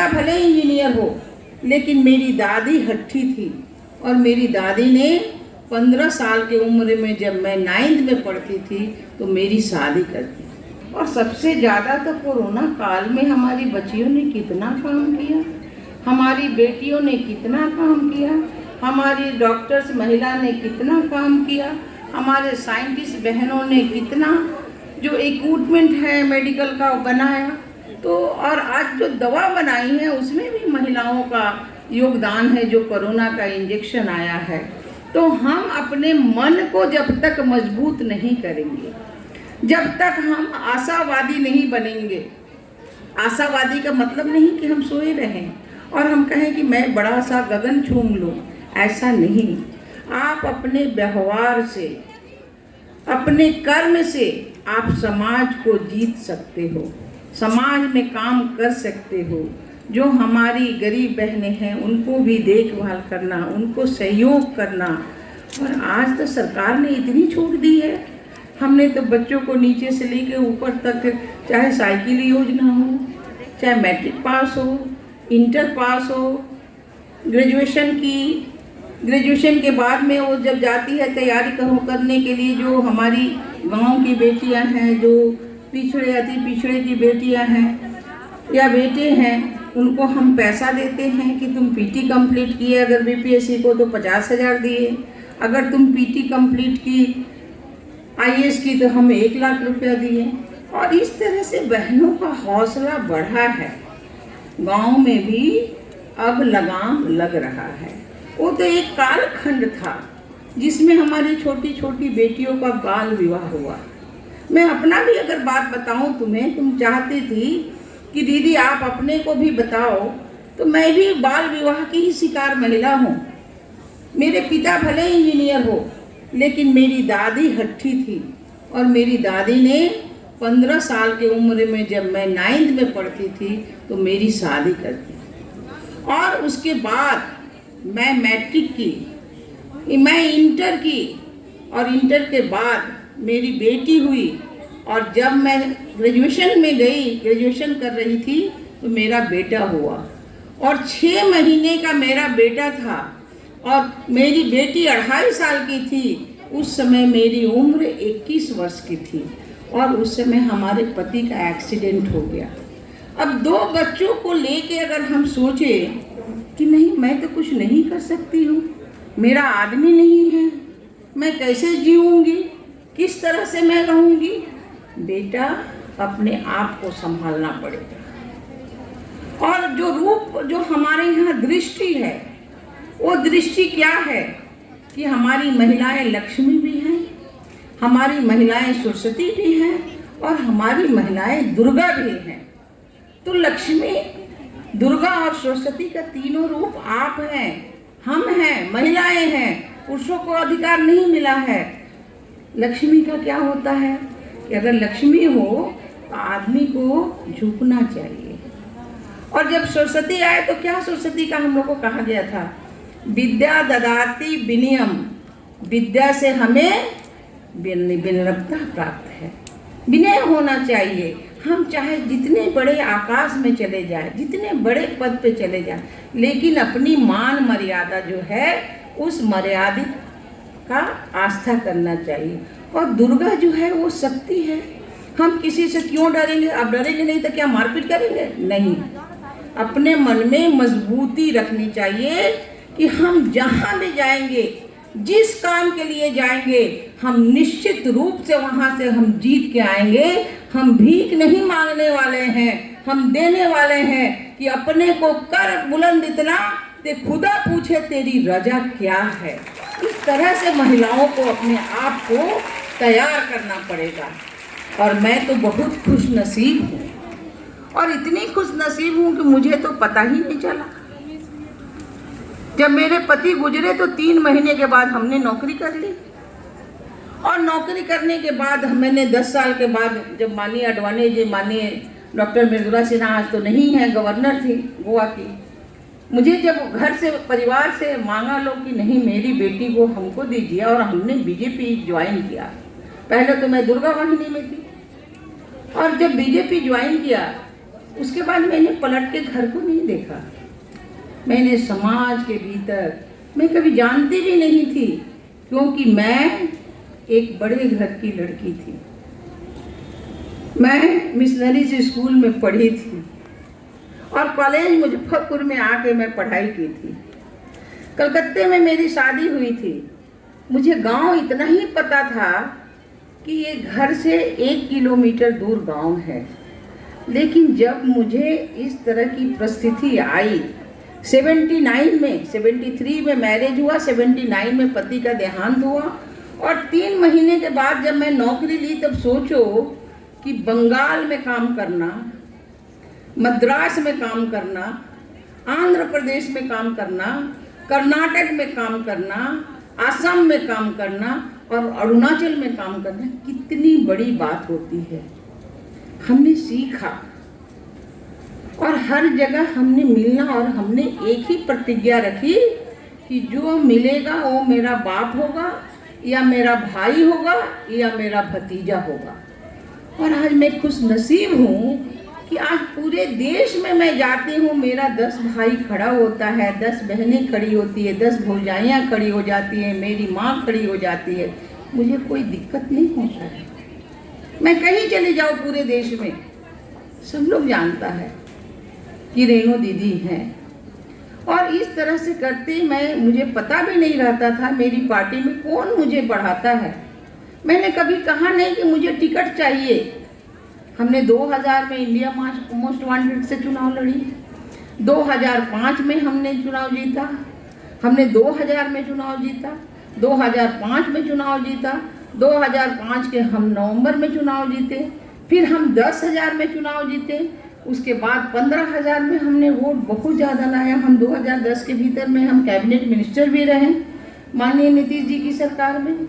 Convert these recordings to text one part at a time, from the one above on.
पिता भले इंजीनियर हो, लेकिन मेरी दादी हट्ठी थी और मेरी दादी ने 15 साल की उम्र में, जब मैं 9th में पढ़ती थी, तो मेरी शादी कर दी। और सबसे ज़्यादा तो कोरोना काल में हमारी बच्चियों ने कितना काम किया, हमारी बेटियों ने कितना काम किया, हमारी डॉक्टर्स महिला ने कितना काम किया, हमारे साइंटिस्ट बहनों ने कितना जो इक्विपमेंट है मेडिकल का बनाया। तो और आज जो दवा बनाई है उसमें भी महिलाओं का योगदान है, जो कोरोना का इंजेक्शन आया है। तो हम अपने मन को जब तक मजबूत नहीं करेंगे, जब तक हम आशावादी नहीं बनेंगे, आशावादी का मतलब नहीं कि हम सोए रहें और हम कहें कि मैं बड़ा सा गगन छूम लूँ, ऐसा नहीं। आप अपने व्यवहार से, अपने कर्म से आप समाज को जीत सकते हो, समाज में काम कर सकते हो। जो हमारी गरीब बहनें हैं उनको भी देखभाल करना, उनको सहयोग करना। और आज तो सरकार ने इतनी छूट दी है, हमने तो बच्चों को नीचे से लेकर ऊपर तक, चाहे साइकिल योजना हो, चाहे मैट्रिक पास हो, इंटर पास हो, ग्रेजुएशन के बाद में वो जब जाती है तैयारी करने के लिए, जो हमारी गांव की बेटियां हैं, जो पिछड़े अति पिछड़े की बेटियां हैं या बेटे हैं, उनको हम पैसा देते हैं कि तुम पीटी कंप्लीट किए अगर बीपीएससी को तो 50,000 दिए, अगर तुम पीटी कंप्लीट की आईएएस की तो हम 1 लाख रुपया दिए। और इस तरह से बहनों का हौसला बढ़ा है, गांव में भी अब लगाम लग रहा है। वो तो एक कालखंड था जिसमें हमारी छोटी छोटी बेटियों का बाल विवाह हुआ। मैं अपना भी अगर बात बताऊं तुम्हें, तुम चाहती थी कि दीदी आप अपने को भी बताओ, तो मैं भी बाल विवाह की ही शिकार महिला हूँ। मेरे पिता भले इंजीनियर हो, लेकिन मेरी दादी हट्ठी थी और मेरी दादी ने 15 साल की उम्र में, जब मैं 9th में पढ़ती थी, तो मेरी शादी कर दी। और उसके बाद मैं मैट्रिक की, मैं इंटर की, और इंटर के बाद मेरी बेटी हुई। और जब मैं ग्रेजुएशन में गई, ग्रेजुएशन कर रही थी, तो मेरा बेटा हुआ। और 6 महीने का मेरा बेटा था और मेरी बेटी 2.5 साल की थी। उस समय मेरी उम्र 21 वर्ष की थी और उस समय हमारे पति का एक्सीडेंट हो गया। अब 2 बच्चों को लेके अगर हम सोचें कि नहीं मैं तो कुछ नहीं कर सकती हूँ, मेरा आदमी नहीं है, मैं कैसे जीऊँगी, किस तरह से मैं रहूँगी, बेटा अपने आप को संभालना पड़ेगा। और जो रूप जो हमारे यहाँ दृष्टि है, वो दृष्टि क्या है कि हमारी महिलाएं लक्ष्मी भी हैं, हमारी महिलाएं सरस्वती भी हैं और हमारी महिलाएं दुर्गा भी हैं। तो लक्ष्मी, दुर्गा और सरस्वती का तीनों रूप आप हैं, हम हैं, महिलाएं हैं। पुरुषों को अधिकार नहीं मिला है। लक्ष्मी का क्या होता है कि अगर लक्ष्मी हो तो आदमी को झुकना चाहिए। और जब सरस्वती आए तो क्या सरस्वती का हम लोग को कहा गया था, विद्या ददाति विनयम, विद्या से हमें विनम्रता प्राप्त है, विनय होना चाहिए। हम चाहे जितने बड़े आकाश में चले जाए, जितने बड़े पद पे चले जाए, लेकिन अपनी मान मर्यादा जो है उस मर्यादित का आस्था करना चाहिए। और दुर्गा जो है वो शक्ति है। हम किसी से क्यों डरेंगे? अब डरेंगे नहीं तो क्या मारपीट करेंगे? नहीं, अपने मन में मजबूती रखनी चाहिए कि हम जहाँ भी जाएंगे, जिस काम के लिए जाएंगे, हम निश्चित रूप से वहाँ से हम जीत के आएंगे। हम भीख नहीं मांगने वाले हैं, हम देने वाले हैं कि अपने को कर बुलंद इतना ते खुदा पूछे तेरी रजा क्या है। इस तरह से महिलाओं को अपने आप को तैयार करना पड़ेगा। और मैं तो बहुत खुश नसीब हूँ, और इतनी खुश नसीब हूँ कि मुझे तो पता ही नहीं चला। जब मेरे पति गुजरे तो 3 महीने के बाद हमने नौकरी कर ली, और नौकरी करने के बाद मैंने 10 साल के बाद, जब माननीय अडवाणी जी, माननीय डॉक्टर मृदुला सिन्हा आज तो नहीं है, गवर्नर थी गोवा की, मुझे जब घर से परिवार से मांगा लोग कि नहीं मेरी बेटी को हमको दीजिए, और हमने बीजेपी ज्वाइन किया। पहले तो मैं दुर्गा वाहिनी में थी, और जब बीजेपी ज्वाइन किया उसके बाद मैंने पलट के घर को नहीं देखा। मैंने समाज के भीतर, मैं कभी जानती भी नहीं थी, क्योंकि मैं एक बड़े घर की लड़की थी। मैं मिशनरी स्कूल में पढ़ी थी और कॉलेज मुजफ्फरपुर में आके मैं पढ़ाई की थी। कलकत्ते में मेरी शादी हुई थी। मुझे गांव इतना ही पता था कि ये घर से 1 किलोमीटर दूर गांव है। लेकिन जब मुझे इस तरह की परिस्थिति आई, 73 में मैरिज हुआ, 79 में पति का देहांत हुआ, और 3 महीने के बाद जब मैं नौकरी ली, तब सोचो कि बंगाल में काम करना, मद्रास में काम करना, आंध्र प्रदेश में काम करना, कर्नाटक में काम करना, असम में काम करना और अरुणाचल में काम करना कितनी बड़ी बात होती है। हमने सीखा और हर जगह हमने मिलना, और हमने एक ही प्रतिज्ञा रखी कि जो मिलेगा वो मेरा बाप होगा या मेरा भाई होगा या मेरा भतीजा होगा। और आज मैं खुश नसीब हूँ कि आज पूरे देश में मैं जाती हूँ, मेरा 10 भाई खड़ा होता है, 10 बहनें खड़ी होती है, 10 भौजाइयाँ खड़ी हो जाती हैं, मेरी माँ खड़ी हो जाती है। मुझे कोई दिक्कत नहीं होता है। मैं कहीं चली जाऊँ पूरे देश में, सब लोग जानता है कि रेणु दीदी हैं। और इस तरह से करते मुझे पता भी नहीं रहता था मेरी पार्टी में कौन मुझे बढ़ाता है। मैंने कभी कहा नहीं कि मुझे टिकट चाहिए। हमने 2000 में इंडिया मोस्ट वांटेड से चुनाव लड़ी, 2005 में हमने चुनाव जीता, हमने 2000 में चुनाव जीता, 2005 में चुनाव जीता, 2005 के हम नवंबर में चुनाव जीते, फिर हम 10,000 में चुनाव जीते, उसके बाद 15,000 में हमने वोट बहुत ज़्यादा लाया। हम 2010 के भीतर में हम कैबिनेट मिनिस्टर भी रहे माननीय नीतीश जी की सरकार में,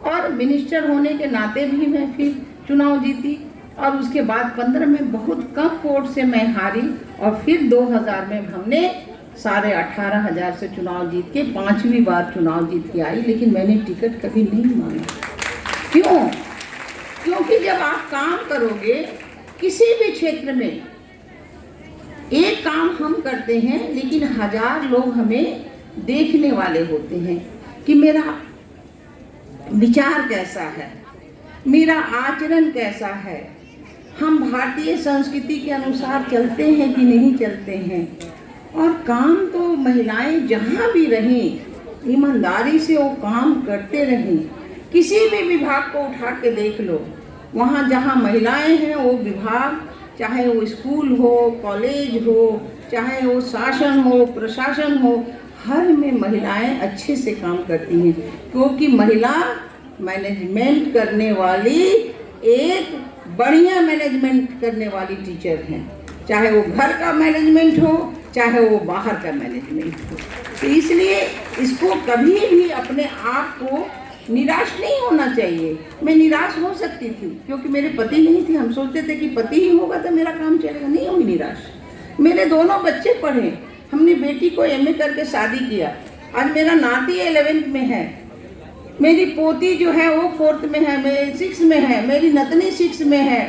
और मिनिस्टर होने के नाते भी मैं फिर चुनाव जीती। और उसके बाद 15 में बहुत कम वोट से मैं हारी, और फिर 2000 में हमने 18,500 से चुनाव जीत के 5वीं बार चुनाव जीत के आई। लेकिन मैंने टिकट कभी नहीं मांगा। क्यों? क्योंकि जब आप काम करोगे किसी भी क्षेत्र में, एक काम हम करते हैं लेकिन 1000 लोग हमें देखने वाले होते हैं कि मेरा विचार कैसा है, मेरा आचरण कैसा है, हम भारतीय संस्कृति के अनुसार चलते हैं कि नहीं चलते हैं। और काम तो महिलाएं जहाँ भी रहें ईमानदारी से वो काम करते रहें। किसी भी विभाग को उठा के देख लो, वहाँ जहाँ महिलाएं हैं वो विभाग, चाहे वो स्कूल हो, कॉलेज हो, चाहे वो शासन हो, प्रशासन हो, हर में महिलाएं अच्छे से काम करती हैं। क्योंकि महिला मैनेजमेंट करने वाली, एक बढ़िया मैनेजमेंट करने वाली टीचर हैं, चाहे वो घर का मैनेजमेंट हो, चाहे वो बाहर का मैनेजमेंट हो। तो इसलिए इसको कभी भी अपने आप को निराश नहीं होना चाहिए। मैं निराश हो सकती थी क्योंकि मेरे पति नहीं थे। हम सोचते थे कि पति ही होगा तो मेरा काम चलेगा। नहीं हुई निराश। मेरे दोनों बच्चे पढ़े, हमने बेटी को MA करके शादी किया। आज मेरा नाती 11th में है, मेरी पोती जो है वो 4th में है, मेरी 6 में है, मेरी नतनी 6 में है।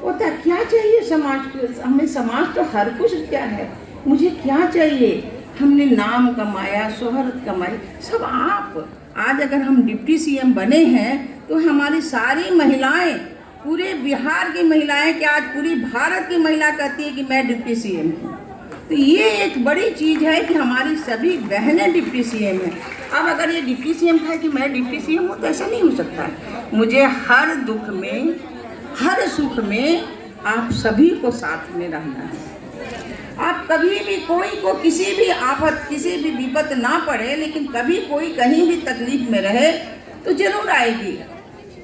वो तो क्या चाहिए समाज को? हमें समाज तो हर कुछ क्या है, मुझे क्या चाहिए? हमने नाम कमाया, शोहरत कमाई, सब आप। आज अगर हम डिप्टी CM बने हैं तो हमारी सारी महिलाएं, पूरे बिहार की महिलाएं, क्या आज पूरी भारत की महिला कहती है कि मैं डिप्टी CM हूँ। तो ये एक बड़ी चीज़ है कि हमारी सभी बहनें डिप्टी CM हैं। अब अगर ये डिप्टी CM है कि मैं डिप्टी CM हूँ तो ऐसा नहीं हो सकता है। मुझे हर दुख में, हर सुख में आप सभी को साथ में रहना है। आप कभी भी कोई को किसी भी आफत, किसी भी विपत ना पड़े, लेकिन कभी कोई कहीं भी तकलीफ में रहे तो जरूर आएगी,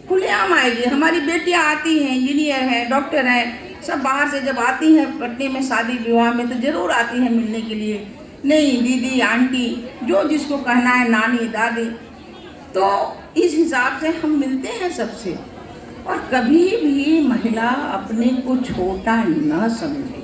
खुलेआम आएगी। हमारी बेटियां आती हैं, इंजीनियर हैं, डॉक्टर हैं, सब बाहर से जब आती हैं पटने में शादी विवाह में तो ज़रूर आती हैं मिलने के लिए। नहीं दीदी, आंटी, जो जिसको कहना है, नानी, दादी। तो इस हिसाब से हम मिलते हैं सबसे। और कभी भी महिला अपने को छोटा न समझे,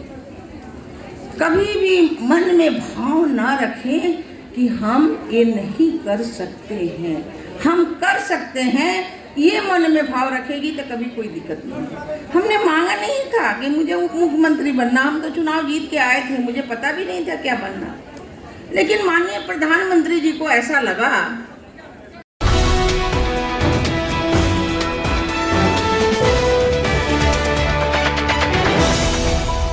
कभी भी मन में भाव न रखें कि हम ये नहीं कर सकते हैं। हम कर सकते हैं ये मन में भाव रखेगी तो कभी कोई दिक्कत नहीं है। हमने मांगा नहीं था कि मुझे उप मुख्यमंत्री बनना, हम तो चुनाव जीत के आए थे, मुझे पता भी नहीं था क्या बनना। लेकिन माननीय प्रधानमंत्री जी को ऐसा लगा